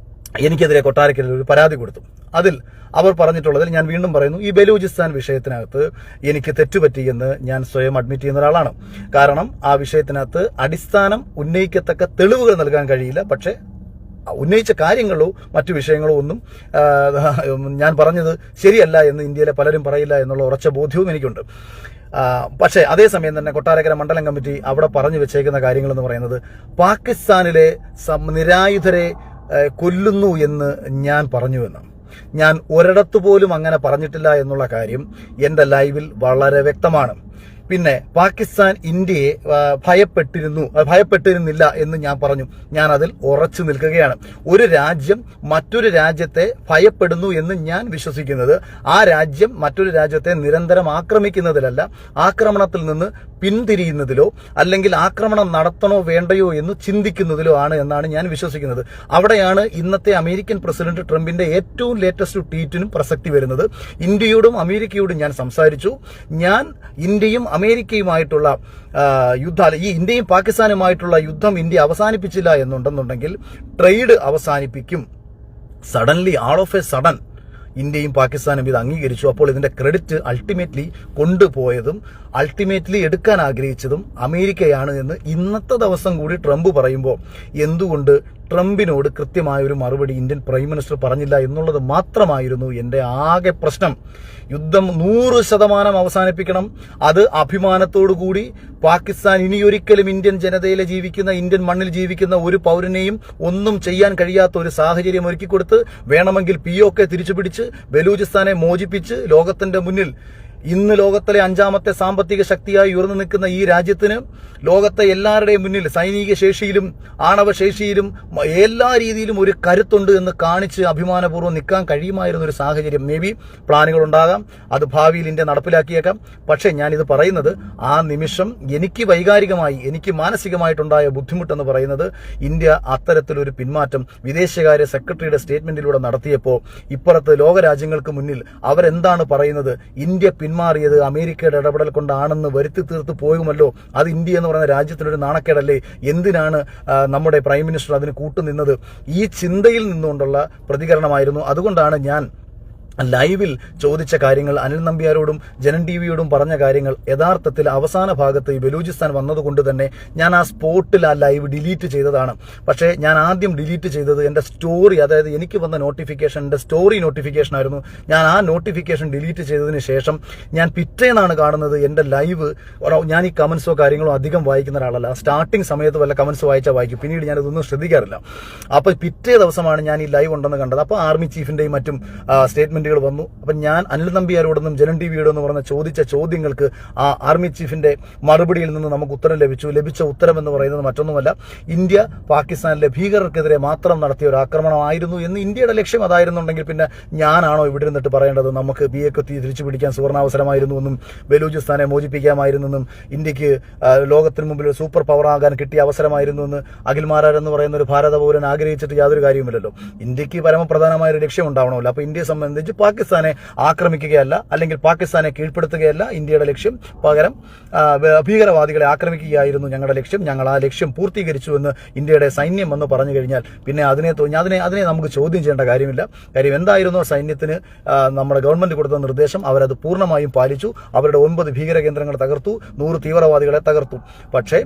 എനിക്കെതിരെ കൊട്ടാരക്കരയിൽ ഒരു പരാതി കൊടുത്തു. അതിൽ അവർ പറഞ്ഞിട്ടുള്ളതിൽ ഞാൻ വീണ്ടും പറയുന്നു, ഈ ബലൂചിസ്ഥാൻ വിഷയത്തിനകത്ത് എനിക്ക് തെറ്റുപറ്റിയെന്ന് ഞാൻ സ്വയം അഡ്മിറ്റ് ചെയ്യുന്ന ഒരാളാണ്. കാരണം ആ വിഷയത്തിനകത്ത് അടിസ്ഥാനം ഉന്നയിക്കത്തക്ക തെളിവുകൾ നൽകാൻ കഴിയില്ല. പക്ഷേ ഉന്നയിച്ച കാര്യങ്ങളോ മറ്റു വിഷയങ്ങളോ ഒന്നും ഞാൻ പറഞ്ഞത് ശരിയല്ല എന്ന് ഇന്ത്യയിലെ പലരും പറയില്ല എന്നുള്ള ഉറച്ച ബോധ്യവും എനിക്കുണ്ട്. പക്ഷേ അതേസമയം തന്നെ കൊട്ടാരക്കര മണ്ഡലം കമ്മിറ്റി അവിടെ പറഞ്ഞു വെച്ചേക്കുന്ന കാര്യങ്ങൾ എന്ന് പറയുന്നത് പാകിസ്ഥാനിലെ നിരായുധരെ കൊല്ലുന്നു എന്ന് ഞാൻ പറഞ്ഞുവെന്ന്. ഞാൻ ഒരിടത്തു പോലും അങ്ങനെ പറഞ്ഞിട്ടില്ല എന്നുള്ള കാര്യം എന്റെ ലൈവിൽ വളരെ വ്യക്തമാണ്. പിന്നെ പാകിസ്ഥാൻ ഇന്ത്യയെ ഭയപ്പെട്ടിരുന്നില്ല എന്ന് ഞാൻ പറഞ്ഞു. ഞാൻ അതിൽ ഉറച്ചു നിൽക്കുകയാണ്. ഒരു രാജ്യം മറ്റൊരു രാജ്യത്തെ ഭയപ്പെടുന്നു എന്ന് ഞാൻ വിശ്വസിക്കുന്നത് ആ രാജ്യം മറ്റൊരു രാജ്യത്തെ നിരന്തരം ആക്രമിക്കുന്നതിലല്ല, ആക്രമണത്തിൽ നിന്ന് പിന്തിരിയുന്നതിലോ അല്ലെങ്കിൽ ആക്രമണം നടത്തണോ വേണ്ടയോ എന്ന് ചിന്തിക്കുന്നതിലോ ആണ് എന്നാണ് ഞാൻ വിശ്വസിക്കുന്നത്. അവിടെയാണ് ഇന്നത്തെ അമേരിക്കൻ പ്രസിഡന്റ് ട്രംപിന്റെ ഏറ്റവും ലേറ്റസ്റ്റ് ട്വീറ്റിനും പ്രസക്തി വരുന്നത്. ഇന്ത്യയോടും അമേരിക്കയോടും ഞാൻ സംസാരിച്ചു. ഞാൻ ഇന്ത്യയും അമേരിക്കയുമായിട്ടുള്ള യുദ്ധം, ഈ ഇന്ത്യയും പാകിസ്ഥാനുമായിട്ടുള്ള യുദ്ധം ഇന്ത്യ അവസാനിപ്പിച്ചില്ല എന്നുണ്ടെന്നുണ്ടെങ്കിൽ ട്രേഡ് അവസാനിപ്പിക്കും. Suddenly, all of A sudden ഇന്ത്യയും പാകിസ്ഥാനും ഇത് അംഗീകരിച്ചു. അപ്പോൾ ഇതിന്റെ ക്രെഡിറ്റ് അൾട്ടിമേറ്റ്ലി കൊണ്ടുപോയതും അൾട്ടിമേറ്റ്ലി എടുക്കാൻ ആഗ്രഹിച്ചതും അമേരിക്കയാണ് എന്ന് ഇന്നത്തെ ദിവസം കൂടി ട്രംപ് പറയുമ്പോൾ എന്തുകൊണ്ട് ട്രംപിനോട് കൃത്യമായൊരു മറുപടി ഇന്ത്യൻ പ്രൈം മിനിസ്റ്റർ പറഞ്ഞില്ല എന്നുള്ളത് മാത്രമായിരുന്നു എന്റെ ആകെ പ്രശ്നം. യുദ്ധം 100% അവസാനിപ്പിക്കണം. അത് അഭിമാനത്തോടു കൂടി പാകിസ്ഥാൻ ഇനിയൊരിക്കലും ഇന്ത്യൻ ജനതയിലെ ജീവിക്കുന്ന, ഇന്ത്യൻ മണ്ണിൽ ജീവിക്കുന്ന ഒരു പൗരനെയും ഒന്നും ചെയ്യാൻ കഴിയാത്ത ഒരു സാഹചര്യം ഒരുക്കിക്കൊടുത്ത് വേണമെങ്കിൽ POK തിരിച്ചുപിടിച്ച് ബലൂചിസ്ഥാനെ മോചിപ്പിച്ച് ലോകത്തിന്റെ മുന്നിൽ ഇന്ന് ലോകത്തിലെ 5ാമത്തെ സാമ്പത്തിക ശക്തിയായി ഉയർന്നു നിൽക്കുന്ന ഈ രാജ്യത്തിന് ലോകത്തെ എല്ലാവരുടെയും മുന്നിൽ സൈനിക ശേഷിയിലും ആണവശേഷിയിലും എല്ലാ രീതിയിലും ഒരു കരുത്തുണ്ട് എന്ന് കാണിച്ച് അഭിമാനപൂർവ്വം നിൽക്കാൻ കഴിയുമായിരുന്ന ഒരു സാഹചര്യം മേ ബി പ്ലാനുകൾ ഉണ്ടാകാം. അത് ഭാവിയിൽ ഇന്ത്യ നടപ്പിലാക്കിയേക്കാം. പക്ഷേ ഞാനിത് പറയുന്നത് ആ നിമിഷം എനിക്ക് വൈകാരികമായി, എനിക്ക് മാനസികമായിട്ടുണ്ടായ ബുദ്ധിമുട്ടെന്ന് പറയുന്നത് ഇന്ത്യ അത്തരത്തിലൊരു പിന്മാറ്റം വിദേശകാര്യ സെക്രട്ടറിയുടെ സ്റ്റേറ്റ്മെന്റിലൂടെ നടത്തിയപ്പോൾ ഇപ്പുറത്ത് ലോകരാജ്യങ്ങൾക്ക് മുന്നിൽ അവരെന്താണ് പറയുന്നത്, ഇന്ത്യ പിന്മാറിയത് അമേരിക്കയുടെ ഇടപെടൽ കൊണ്ടാണെന്ന് വരുത്തി തീർത്ത് പോകുമല്ലോ, അത് ഇന്ത്യ എന്ന് പറയുന്ന രാജ്യത്തിനൊരു നാണക്കേടല്ലേ, എന്തിനാണ് നമ്മുടെ പ്രൈം മിനിസ്റ്റർ അതിന് കൂട്ടുനിന്നത്? ഈ ചിന്തയിൽ നിന്നുകൊണ്ടുള്ള പ്രതികരണമായിരുന്നു. അതുകൊണ്ടാണ് ഞാൻ ലൈവിൽ ചോദിച്ച കാര്യങ്ങൾ, അനിൽ നമ്പ്യാരോടും ജനൻ ടിവിയോടും പറഞ്ഞ കാര്യങ്ങൾ യഥാർത്ഥത്തിൽ അവസാന ഭാഗത്ത് ഈ ബലൂചിസ്ഥാൻ വന്നതുകൊണ്ട് തന്നെ ഞാൻ ആ സ്പോട്ടിൽ ആ ലൈവ് ഡിലീറ്റ് ചെയ്തതാണ്. പക്ഷേ ഞാൻ ആദ്യം ഡിലീറ്റ് ചെയ്തത് എൻ്റെ സ്റ്റോറി, അതായത് എനിക്ക് വന്ന നോട്ടിഫിക്കേഷൻ എൻ്റെ സ്റ്റോറി നോട്ടിഫിക്കേഷൻ ആയിരുന്നു. ഞാൻ ആ നോട്ടിഫിക്കേഷൻ ഡിലീറ്റ് ചെയ്തതിന് ശേഷം ഞാൻ പിറ്റേന്നാണ് കാണുന്നത് എൻ്റെ ലൈവ്. ഞാൻ ഈ കമൻസോ കാര്യങ്ങളോ അധികം വായിക്കുന്ന ഒരാളല്ല. സ്റ്റാർട്ടിങ് സമയത്ത് വല്ല കമൻസ് വായിക്കും, പിന്നീട് ഞാനതൊന്നും ശ്രദ്ധിക്കാറില്ല. അപ്പോൾ പിറ്റേ ദിവസമാണ് ഞാൻ ഈ ലൈവ് ഉണ്ടെന്ന് കണ്ടത്. അപ്പോൾ ആർമി ചീഫിന്റെയും മറ്റും സ്റ്റേറ്റ്മെന്റ് വന്നു. അപ്പൊ ഞാൻ അനിൽ നമ്പ്യാരോടൊന്നും ജനൻ ടിവിയോടൊന്നും പറഞ്ഞ ചോദിച്ച ചോദ്യങ്ങൾക്ക് ആ ആർമി ചീഫിന്റെ മറുപടിയിൽ നിന്ന് നമുക്ക് ഉത്തരം ലഭിച്ച ഉത്തരം എന്ന് പറയുന്നത് മറ്റൊന്നുമല്ല, ഇന്ത്യ പാകിസ്ഥാനിലെ ഭീകരർക്കെതിരെ മാത്രം നടത്തിയ ഒരു ആക്രമണമായിരുന്നു എന്ന് ഇന്ത്യയുടെ ലക്ഷ്യം അതായിരുന്നുണ്ടെങ്കിൽ പിന്നെ ഞാനാണോ ഇവിടെ നിന്നിട്ട് പറയേണ്ടത് നമുക്ക് BAK തിരിച്ചു പിടിക്കാൻ സുവർണാവസരമായിരുന്നു എന്നും ബലൂചിസ്ഥാനെ മോചിപ്പിക്കാമായിരുന്നെന്നും ഇന്ത്യക്ക് ലോകത്തിന് മുമ്പിൽ ഒരു സൂപ്പർ പവർ ആകാൻ കിട്ടിയ അവസരമായിരുന്നു എന്ന് അഖിൽ മാരാർ എന്ന് പറയുന്ന ഒരു ഭാരത പൗരൻ ആഗ്രഹിച്ചിട്ട് യാതൊരു കാര്യവുമില്ലല്ലോ. ഇന്ത്യക്ക് പരമപ്രധാനമായ ഒരു ലക്ഷ്യം ഉണ്ടാവണമല്ലോ. അപ്പൊ ഇന്ത്യയെ സംബന്ധിച്ച് പാകിസ്ഥാനെ ആക്രമിക്കുകയല്ല, അല്ലെങ്കിൽ പാകിസ്ഥാനെ കീഴ്പ്പെടുത്തുകയല്ല ഇന്ത്യയുടെ ലക്ഷ്യം. പകരം ഭീകരവാദികളെ ആക്രമിക്കുകയായിരുന്നു ഞങ്ങളുടെ ലക്ഷ്യം. ഞങ്ങൾ ആ ലക്ഷ്യം പൂർത്തീകരിച്ചു എന്ന് ഇന്ത്യയുടെ സൈന്യം എന്ന് പറഞ്ഞു കഴിഞ്ഞാൽ പിന്നെ അതിനെ നമുക്ക് ചോദ്യം ചെയ്യേണ്ട കാര്യമില്ല. കാര്യം എന്തായിരുന്നു സൈന്യത്തിന് നമ്മുടെ ഗവൺമെന്റ് കൊടുത്ത നിർദ്ദേശം, അവരത് പൂർണ്ണമായും പാലിച്ചു. അവരുടെ 9 ഭീകര കേന്ദ്രങ്ങൾ തകർത്തു, 100 തീവ്രവാദികളെ തകർത്തു. പക്ഷേ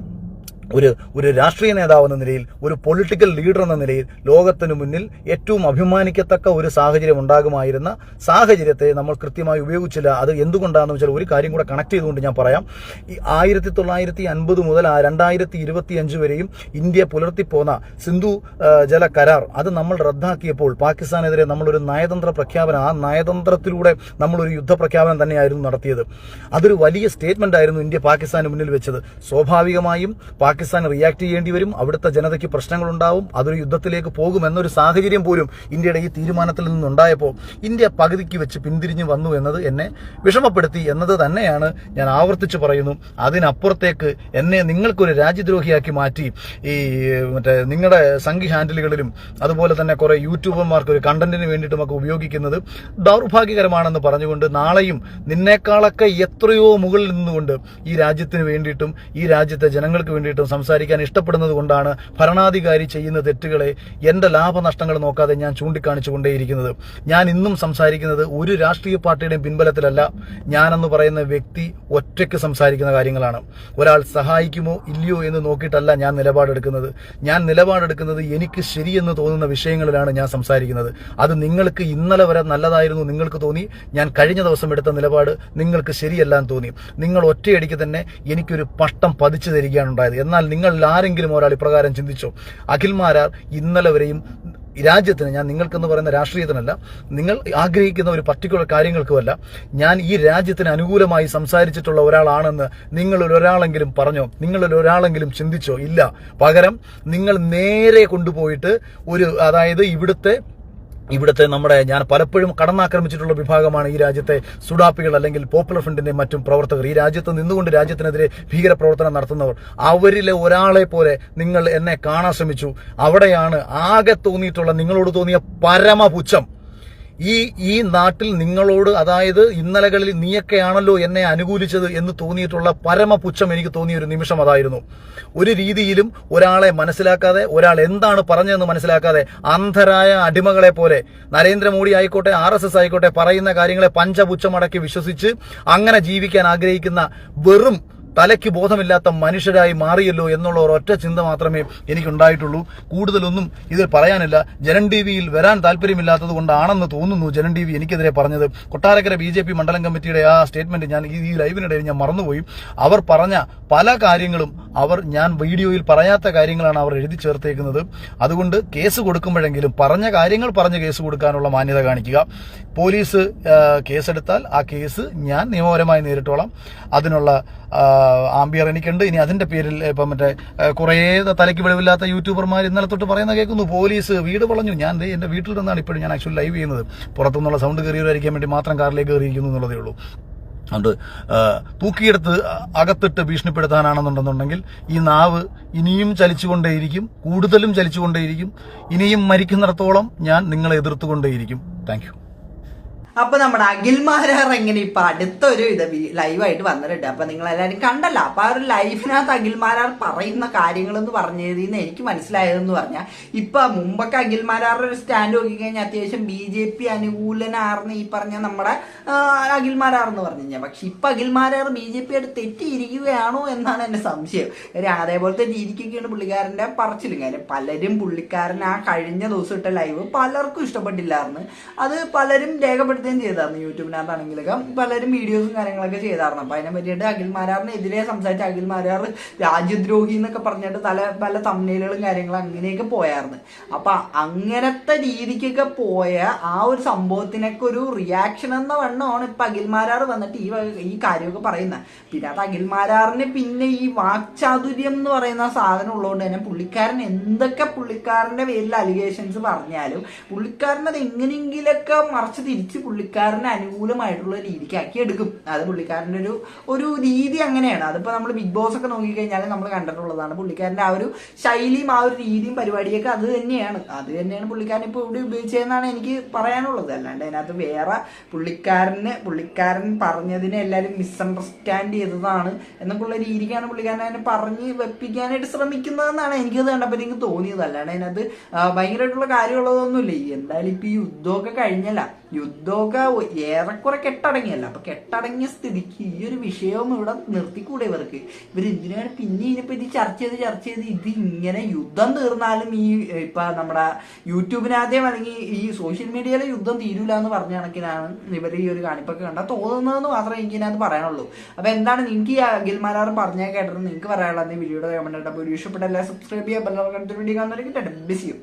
ഒരു രാഷ്ട്രീയ നേതാവ് എന്ന നിലയിൽ, ഒരു പൊളിറ്റിക്കൽ ലീഡർ എന്ന നിലയിൽ ലോകത്തിനു മുന്നിൽ ഏറ്റവും അഭിമാനിക്കത്തക്ക ഒരു സാഹചര്യം ഉണ്ടാകുമായിരുന്ന സാഹചര്യത്തെ നമ്മൾ കൃത്യമായി ഉപയോഗിച്ചില്ല. അത് എന്തുകൊണ്ടാണെന്ന് വെച്ചാൽ ഒരു കാര്യം കൂടെ കണക്ട് ചെയ്തുകൊണ്ട് ഞാൻ പറയാം. ഈ 1950 മുതൽ 2025 വരെയും ഇന്ത്യ പുലർത്തിപ്പോന്ന സിന്ധു ജല കരാർ അത് നമ്മൾ റദ്ദാക്കിയപ്പോൾ പാകിസ്ഥാനെതിരെ നമ്മളൊരു നയതന്ത്ര പ്രഖ്യാപനം, ആ നയതന്ത്രത്തിലൂടെ നമ്മളൊരു യുദ്ധപ്രഖ്യാപനം തന്നെയായിരുന്നു നടത്തിയത്. അതൊരു വലിയ സ്റ്റേറ്റ്മെന്റ് ആയിരുന്നു ഇന്ത്യ പാകിസ്ഥാന് മുന്നിൽ വെച്ചത്. സ്വാഭാവികമായും പാകിസ്ഥാൻ റിയാക്ട് ചെയ്യേണ്ടി വരും, അവിടുത്തെ ജനതയ്ക്ക് പ്രശ്നങ്ങളുണ്ടാവും, അതൊരു യുദ്ധത്തിലേക്ക് പോകുമെന്നൊരു സാഹചര്യം പോലും ഇന്ത്യയുടെ ഈ തീരുമാനത്തിൽ നിന്നുണ്ടായപ്പോൾ ഇന്ത്യ പകുതിക്ക് വെച്ച് പിന്തിരിഞ്ഞു വന്നു എന്നത് എന്നെ വിഷമപ്പെടുത്തി എന്നത് തന്നെയാണ് ഞാൻ ആവർത്തിച്ച് പറയുന്നു. അതിനപ്പുറത്തേക്ക് എന്നെ നിങ്ങൾക്കൊരു രാജ്യദ്രോഹിയാക്കി മാറ്റി ഈ നിങ്ങളുടെ സംഘി ഹാൻഡിലുകളിലും അതുപോലെ തന്നെ കുറെ യൂട്യൂബർമാർക്ക് ഒരു കണ്ടന്റിന് വേണ്ടിയിട്ടുമൊക്കെ ഉപയോഗിക്കുന്നത് ദൗർഭാഗ്യകരമാണെന്ന് പറഞ്ഞുകൊണ്ട് നാളെയും നിന്നേക്കാളൊക്കെ എത്രയോ മുകളിൽ നിന്നുകൊണ്ട് ഈ രാജ്യത്തിന് വേണ്ടിയിട്ടും ഈ രാജ്യത്തെ ജനങ്ങൾക്ക് വേണ്ടിയിട്ടും സംസാരിക്കാൻ ഇഷ്ടപ്പെടുന്നത് കൊണ്ടാണ് ഭരണാധികാരി ചെയ്യുന്ന തെറ്റുകളെ എന്റെ ലാഭനഷ്ടങ്ങൾ നോക്കാതെ ഞാൻ ചൂണ്ടിക്കാണിച്ചുകൊണ്ടേയിരിക്കുന്നത്. ഞാൻ ഇന്നും സംസാരിക്കുന്നത് ഒരു രാഷ്ട്രീയ പാർട്ടിയുടെയും പിൻബലത്തിലല്ല. ഞാനെന്ന് പറയുന്ന വ്യക്തി ഒറ്റയ്ക്ക് സംസാരിക്കുന്ന കാര്യങ്ങളാണ്. ഒരാൾ സഹായിക്കുമോ ഇല്ലയോ എന്ന് നോക്കിയിട്ടല്ല ഞാൻ നിലപാടെടുക്കുന്നത്. ഞാൻ നിലപാടെടുക്കുന്നത് എനിക്ക് ശരിയെന്ന് തോന്നുന്ന വിഷയങ്ങളിലാണ് ഞാൻ സംസാരിക്കുന്നത്. അത് നിങ്ങൾക്ക് ഇന്നലെ വരെ നല്ലതായിരുന്നു നിങ്ങൾക്ക് തോന്നി, ഞാൻ കഴിഞ്ഞ ദിവസം എടുത്ത നിലപാട് നിങ്ങൾക്ക് ശരിയല്ലാന്ന് തോന്നി. നിങ്ങൾ ഒറ്റയടിക്ക് തന്നെ എനിക്കൊരു പട്ടം പതിച്ചു തരികയാണ് ഉണ്ടായത്. എന്നാൽ നിങ്ങൾ ആരെങ്കിലും ഒരാൾ ഇപ്രകാരം ചിന്തിച്ചോ? അഖിൽ മാരാർ ഇന്നലെ വരെയും രാജ്യത്തിന്, ഞാൻ നിങ്ങൾക്കെന്ന് പറയുന്ന രാഷ്ട്രീയത്തിനല്ല, നിങ്ങൾ ആഗ്രഹിക്കുന്ന ഒരു പർട്ടിക്കുലർ കാര്യങ്ങൾക്കുമല്ല, ഞാൻ ഈ രാജ്യത്തിന് അനുകൂലമായി സംസാരിച്ചിട്ടുള്ള ഒരാളാണെന്ന് നിങ്ങളിൽ ഒരാളെങ്കിലും പറഞ്ഞോ? നിങ്ങളിൽ ഒരാളെങ്കിലും ചിന്തിച്ചോ? ഇല്ല. പകരം നിങ്ങൾ നേരെ കൊണ്ടുപോയിട്ട് അതായത് ഇവിടുത്തെ നമ്മുടെ ഞാൻ പലപ്പോഴും കടന്നാക്രമിച്ചിട്ടുള്ള വിഭാഗമാണ് ഈ രാജ്യത്തെ സുഡാപ്പികൾ അല്ലെങ്കിൽ പോപ്പുലർ ഫ്രണ്ടിന്റെ മറ്റും പ്രവർത്തകർ. ഈ രാജ്യത്ത് നിന്നുകൊണ്ട് രാജ്യത്തിനെതിരെ ഭീകര പ്രവർത്തനം നടത്തുന്നവർ. അവരിലെ ഒരാളെ പോലെ നിങ്ങൾ എന്നെ കാണാൻ ശ്രമിച്ചു. അവിടെയാണ് ആകെ തോന്നിയിട്ടുള്ള, നിങ്ങളോട് തോന്നിയ പരമപുച്ഛം. ഈ നാട്ടിൽ നിങ്ങളോട്, അതായത് ഇന്നലകളിൽ നീയൊക്കെയാണല്ലോ എന്നെ അനുകൂലിച്ചത് എന്ന് തോന്നിയിട്ടുള്ള പരമപുച്ഛം എനിക്ക് തോന്നിയ ഒരു നിമിഷം അതായിരുന്നു. ഒരു രീതിയിലും ഒരാളെ മനസ്സിലാക്കാതെ, ഒരാൾ എന്താണ് പറഞ്ഞതെന്ന് മനസ്സിലാക്കാതെ അന്ധരായ അടിമകളെ പോലെ നരേന്ദ്രമോദി ആയിക്കോട്ടെ RSS ആയിക്കോട്ടെ പറയുന്ന കാര്യങ്ങളെ പഞ്ചപുച്ഛമടക്കി വിശ്വസിച്ച് അങ്ങനെ ജീവിക്കാൻ ആഗ്രഹിക്കുന്ന വെറും തലയ്ക്ക് ബോധമില്ലാത്ത മനുഷ്യരായി മാറിയല്ലോ എന്നുള്ള ഒരൊറ്റ ചിന്ത മാത്രമേ എനിക്കുണ്ടായിട്ടുള്ളൂ. കൂടുതലൊന്നും ഇതിൽ പറയാനില്ല. ജനൻ ടിവിയിൽ വരാൻ താല്പര്യമില്ലാത്തത് കൊണ്ടാണെന്ന് തോന്നുന്നു ജനൻ ടിവി എനിക്കെതിരെ പറഞ്ഞത്. കൊട്ടാരക്കര BJP മണ്ഡലം കമ്മിറ്റിയുടെ ആ സ്റ്റേറ്റ്മെന്റ് ഞാൻ ഈ ലൈവിനിടയിൽ ഞാൻ മറന്നുപോയി. അവർ പറഞ്ഞ പല കാര്യങ്ങളും ഞാൻ വീഡിയോയിൽ പറയാത്ത കാര്യങ്ങളാണ് അവർ എഴുതി ചേർത്തേക്കുന്നത്. അതുകൊണ്ട് കേസ് കൊടുക്കുമ്പോഴെങ്കിലും പറഞ്ഞ കാര്യങ്ങൾ പറഞ്ഞ് കേസ് കൊടുക്കാനുള്ള മാന്യത കാണിക്കുക. പോലീസ് കേസെടുത്താൽ ആ കേസ് ഞാൻ നിയമപരമായി നേരിട്ടോളാം. അതിനുള്ള ആംബിയർ എനിക്കുണ്ട്. ഇനി അതിന്റെ പേരിൽ ഇപ്പം മറ്റേ കുറേ തലയ്ക്ക് വെളിവില്ലാത്ത യൂട്യൂബർമാർ ഇന്നലെ തൊട്ട് പറയുന്ന കേൾക്കുന്നു, പോലീസ് വീട് വളഞ്ഞു. ഞാൻ എന്റെ വീട്ടിൽ നിന്നാണ് ഇപ്പോഴും ഞാൻ ആക്ച്വലി ലൈവ് ചെയ്യുന്നത്. പുറത്തുനിന്നുള്ള സൗണ്ട് കയറിയവരായിരിക്കാൻ വേണ്ടി മാത്രം കാറിലേക്ക് കയറിയിരിക്കുന്നു എന്നുള്ളതേ ഉള്ളൂ. അതുകൊണ്ട് തൂക്കിയെടുത്ത് അകത്തിട്ട് ഭീഷണിപ്പെടുത്താനാണെന്നുണ്ടെന്നുണ്ടെങ്കിൽ ഈ നാവ് ഇനിയും ചലിച്ചുകൊണ്ടേയിരിക്കും, കൂടുതലും ചലിച്ചുകൊണ്ടേയിരിക്കും. ഇനിയും മരിക്കുന്നിടത്തോളം ഞാൻ നിങ്ങളെ എതിർത്തുകൊണ്ടേയിരിക്കും. Thank you. അപ്പൊ നമ്മുടെ അഖിൽമാരാർ എങ്ങനെ ഇപ്പൊ അടുത്തൊരു ലൈവായിട്ട് വന്നിട്ടുണ്ട്. അപ്പൊ നിങ്ങൾ എല്ലാവരും കണ്ടല്ലോ. അപ്പൊ ആ ഒരു ലൈഫിനകത്ത് അഖിൽമാരാർ പറയുന്ന കാര്യങ്ങളെന്ന് പറഞ്ഞതിന്ന് എനിക്ക് മനസ്സിലായതെന്ന് പറഞ്ഞാൽ, ഇപ്പൊ മുമ്പൊക്കെ അഖിൽമാരാറുടെ ഒരു സ്റ്റാൻഡ് നോക്കിക്കഴിഞ്ഞാൽ അത്യാവശ്യം BJP അനുകൂലനാർന്ന് ഈ പറഞ്ഞ നമ്മുടെ അഖിൽമാരാർ എന്ന് പറഞ്ഞു കഴിഞ്ഞാൽ. പക്ഷെ ഇപ്പൊ അഖിൽമാരാർ BJP ആയിട്ട് തെറ്റിയിരിക്കുകയാണോ എന്നാണ് എന്റെ സംശയം. അതേപോലത്തെ രീതിക്കൊക്കെയാണ് പുള്ളിക്കാരന്റെ പറച്ചിലും. കാര്യം പലരും പുള്ളിക്കാരൻ ആ കഴിഞ്ഞ ദിവസം ഇട്ട ലൈവ് പലർക്കും ഇഷ്ടപ്പെട്ടില്ലായിരുന്നു. അത് പലരും രേഖപ്പെടുത്തി ചെയ്തായിരുന്നു. യൂട്യൂബിനകത്താണെങ്കിലൊക്കെ പലരും വീഡിയോസും കാര്യങ്ങളൊക്കെ ചെയ്തായിരുന്നു. അപ്പൊ അതിനെ പറ്റിയിട്ട് അഖിൽമാരാറിനെതിരെ സംസാരിച്ച അഖിൽമാരാർ രാജ്യദ്രോഹി എന്നൊക്കെ പറഞ്ഞിട്ട് പല തമ്മിലുകളും കാര്യങ്ങളും അങ്ങനെയൊക്കെ പോയായിരുന്നു. അപ്പൊ അങ്ങനത്തെ രീതിക്കൊക്കെ പോയ ആ ഒരു സംഭവത്തിനൊക്കെ ഒരു റിയാക്ഷൻ എന്ന വണ്ണമാണ് ഇപ്പൊ അഖിൽമാരാർ വന്നിട്ട് ഈ കാര്യമൊക്കെ പറയുന്നത്. പിന്നെ അത് അഖിൽമാരാറിന് പിന്നെ ഈ വാക്ചാതുര്യം എന്ന് പറയുന്ന സാധനം ഉള്ളതുകൊണ്ട് തന്നെ പുള്ളിക്കാരൻ എന്തൊക്കെ പുള്ളിക്കാരന്റെ പേരിൽ അലിഗേഷൻസ് പറഞ്ഞാലും പുള്ളിക്കാരനത് എങ്ങനെയെങ്കിലൊക്കെ മറിച്ച് തിരിച്ച് പുള്ളിക്കാരന് അനുകൂലമായിട്ടുള്ള രീതിക്കാക്കി എടുക്കും. അത് പുള്ളിക്കാരൻ്റെ ഒരു രീതി അങ്ങനെയാണ്. അതിപ്പോ നമ്മൾ ബിഗ് ബോസ് ഒക്കെ നോക്കിക്കഴിഞ്ഞാൽ നമ്മൾ കണ്ടിട്ടുള്ളതാണ്. പുള്ളിക്കാരന്റെ ആ ഒരു ശൈലിയും ആ ഒരു രീതിയും പരിപാടിയൊക്കെ അത് തന്നെയാണ് പുള്ളിക്കാരൻ ഇപ്പൊ ഇവിടെ ഉപയോഗിച്ചതെന്നാണ് എനിക്ക് പറയാനുള്ളത്. അല്ലാണ്ട് അതിനകത്ത് വേറെ പുള്ളിക്കാരൻ പറഞ്ഞതിനെ എല്ലാവരും മിസ്അണ്ടർസ്റ്റാൻഡ് ചെയ്തതാണ് എന്നൊക്കെയുള്ള രീതിക്കാണ് പുള്ളിക്കാരൻ അതിനെ പറഞ്ഞ് വെപ്പിക്കാനായിട്ട് ശ്രമിക്കുന്നതെന്നാണ് എനിക്കത് കണ്ടപ്പോൾ എനിക്ക് തോന്നിയത്. അല്ലാണ്ട് അതിനകത്ത് ഭയങ്കരമായിട്ടുള്ള കാര്യമുള്ളതൊന്നുമില്ല. എന്തായാലും ഇപ്പൊ ഈ യുദ്ധമൊക്കെ കഴിഞ്ഞല്ല, യുദ്ധമൊക്കെ ഏറെക്കുറെ കെട്ടടങ്ങിയല്ല. അപ്പൊ കെട്ടടങ്ങിയ സ്ഥിതിക്ക് ഈ ഒരു വിഷയവും ഇവിടെ നിർത്തിക്കൂടെ ഇവരെന്തിനാണ് പിന്നെ ഇതിനെപ്പറ്റി ചർച്ച ചെയ്ത് ഇത് ഇങ്ങനെ യുദ്ധം തീർന്നാലും ഈ ഇപ്പൊ നമ്മുടെ യൂട്യൂബിനകത്തെയും അല്ലെങ്കിൽ ഈ സോഷ്യൽ മീഡിയയിലെ യുദ്ധം തീരൂല എന്ന് പറഞ്ഞ കണക്കിനാണ് ഇവർ ഈ ഒരു കാണിപ്പൊക്കെ കണ്ടാൽ തോന്നുന്നതെന്ന് മാത്രമേ എനിക്കിതിനകത്ത് പറയാനുള്ളൂ. അപ്പൊ എന്താണ് നിങ്ങൾക്ക് ഈ അഖിൽമാരാർ പറഞ്ഞാൽ കേട്ടിട്ട് നിങ്ങൾക്ക് പറയാനുള്ളത് വീഡിയോയുടെ കമന്റ്. അപ്പോൾ ഒരു ഇഷ്ടപ്പെട്ട എല്ലാം സബ്സ്ക്രൈബ് ചെയ്യാൻ, ബെൽ ഐക്കൺ വീഡിയോ കാണുന്നവരൊക്കെ ബിസിയും.